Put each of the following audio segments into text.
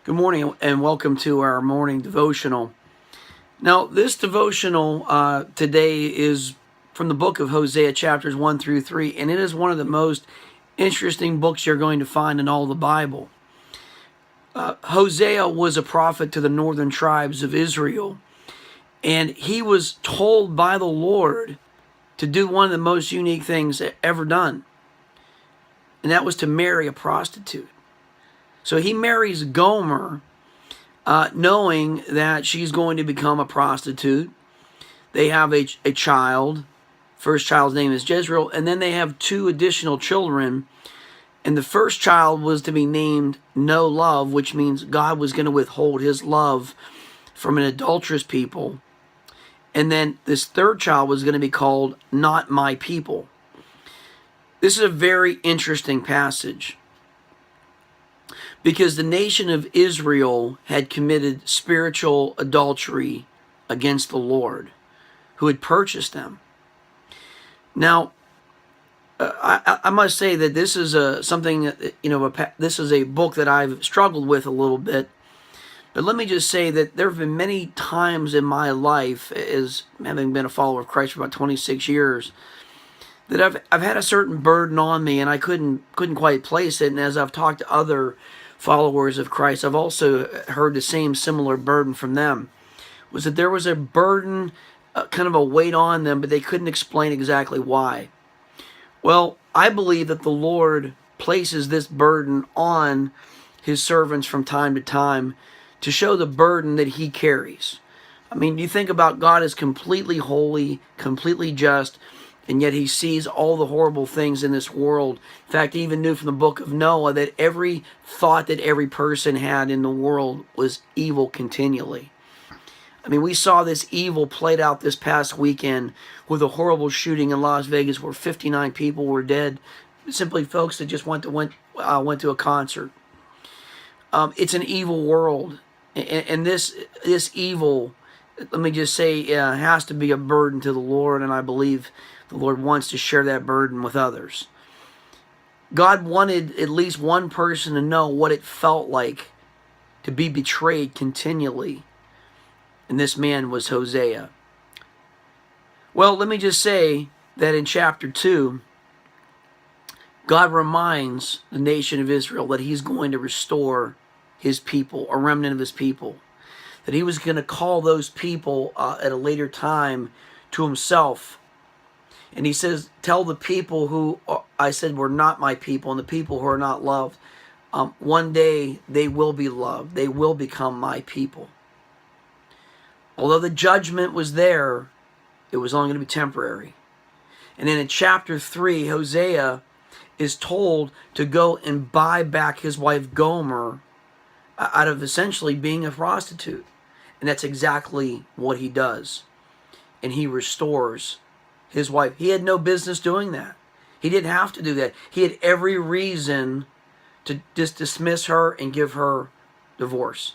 Good morning and welcome to our morning devotional. Now, this devotional today is from the book of Hosea, chapters 1 through 3, and it is one of the most interesting books you're going to find in all the Bible. Hosea was a prophet to the northern tribes of Israel, and he was told by the Lord to do one of the most unique things ever done, and that was to marry a prostitute. So he marries Gomer, knowing that she's going to become a prostitute. They have a child. First child's name is Jezreel, and then they have two additional children. And the first child was to be named No Love, which means God was going to withhold his love from an adulterous people. And then this third child was going to be called Not My People. This is a very interesting passage, because the nation of Israel had committed spiritual adultery against the Lord, who had purchased them. Now, I must say that this is something that, this is a book that I've struggled with a little bit. But let me just say that there have been many times in my life, as having been a follower of Christ for about 26 years, that I've had a certain burden on me, and I couldn't quite place it. And as I've talked to other followers of Christ, I've also heard the same similar burden from them, was that there was a burden, kind of a weight on them, but they couldn't explain exactly why. Well, I believe that the Lord places this burden on his servants from time to time to show the burden that he carries. I mean, you think about God as completely holy, completely just, and yet he sees all the horrible things in this world. In fact, he even knew from the book of Noah that every thought that every person had in the world was evil continually. I mean, we saw this evil played out this past weekend with a horrible shooting in Las Vegas where 59 people were dead, simply folks that just went to a concert. It's an evil world, and this evil, let me just say, has to be a burden to the Lord, and I believe the Lord wants to share that burden with others. God wanted at least one person to know what it felt like to be betrayed continually, and this man was Hosea. Well, let me just say that in chapter 2, God reminds the nation of Israel that he's going to restore his people, a remnant of his people, that he was going to call those people at a later time to himself. And he says, tell the people who I said were not my people, and the people who are not loved, one day they will be loved. They will become my people. Although the judgment was there, it was only going to be temporary. And then in chapter 3, Hosea is told to go and buy back his wife Gomer out of essentially being a prostitute. And that's exactly what he does. And he restores his wife. He had no business doing that. He didn't have to do that. He had every reason to just dismiss her and give her divorce.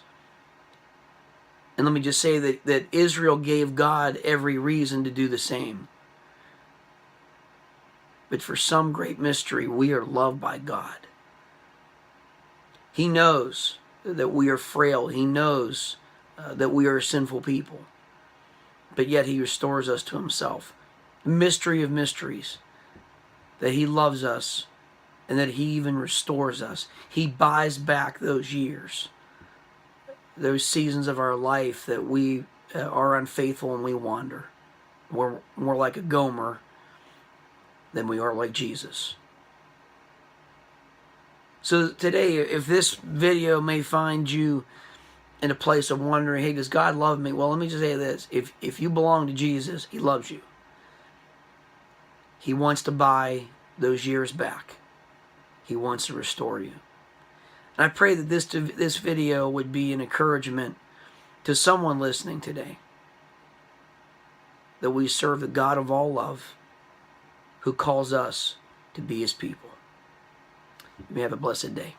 And let me just say that Israel gave God every reason to do the same. But for some great mystery, we are loved by God. He knows that we are frail. He knows that we are sinful people. But yet he restores us to himself. Mystery of mysteries, that he loves us and that he even restores us. He buys back those years, those seasons of our life that we are unfaithful and we wander. We're more like a Gomer than we are like Jesus. So today, if this video may find you in a place of wondering, hey, does God love me? Well, let me just say this. If you belong to Jesus, he loves you. He wants to buy those years back. He wants to restore you. And I pray that this video would be an encouragement to someone listening today, that we serve the God of all love, who calls us to be his people. You may have a blessed day.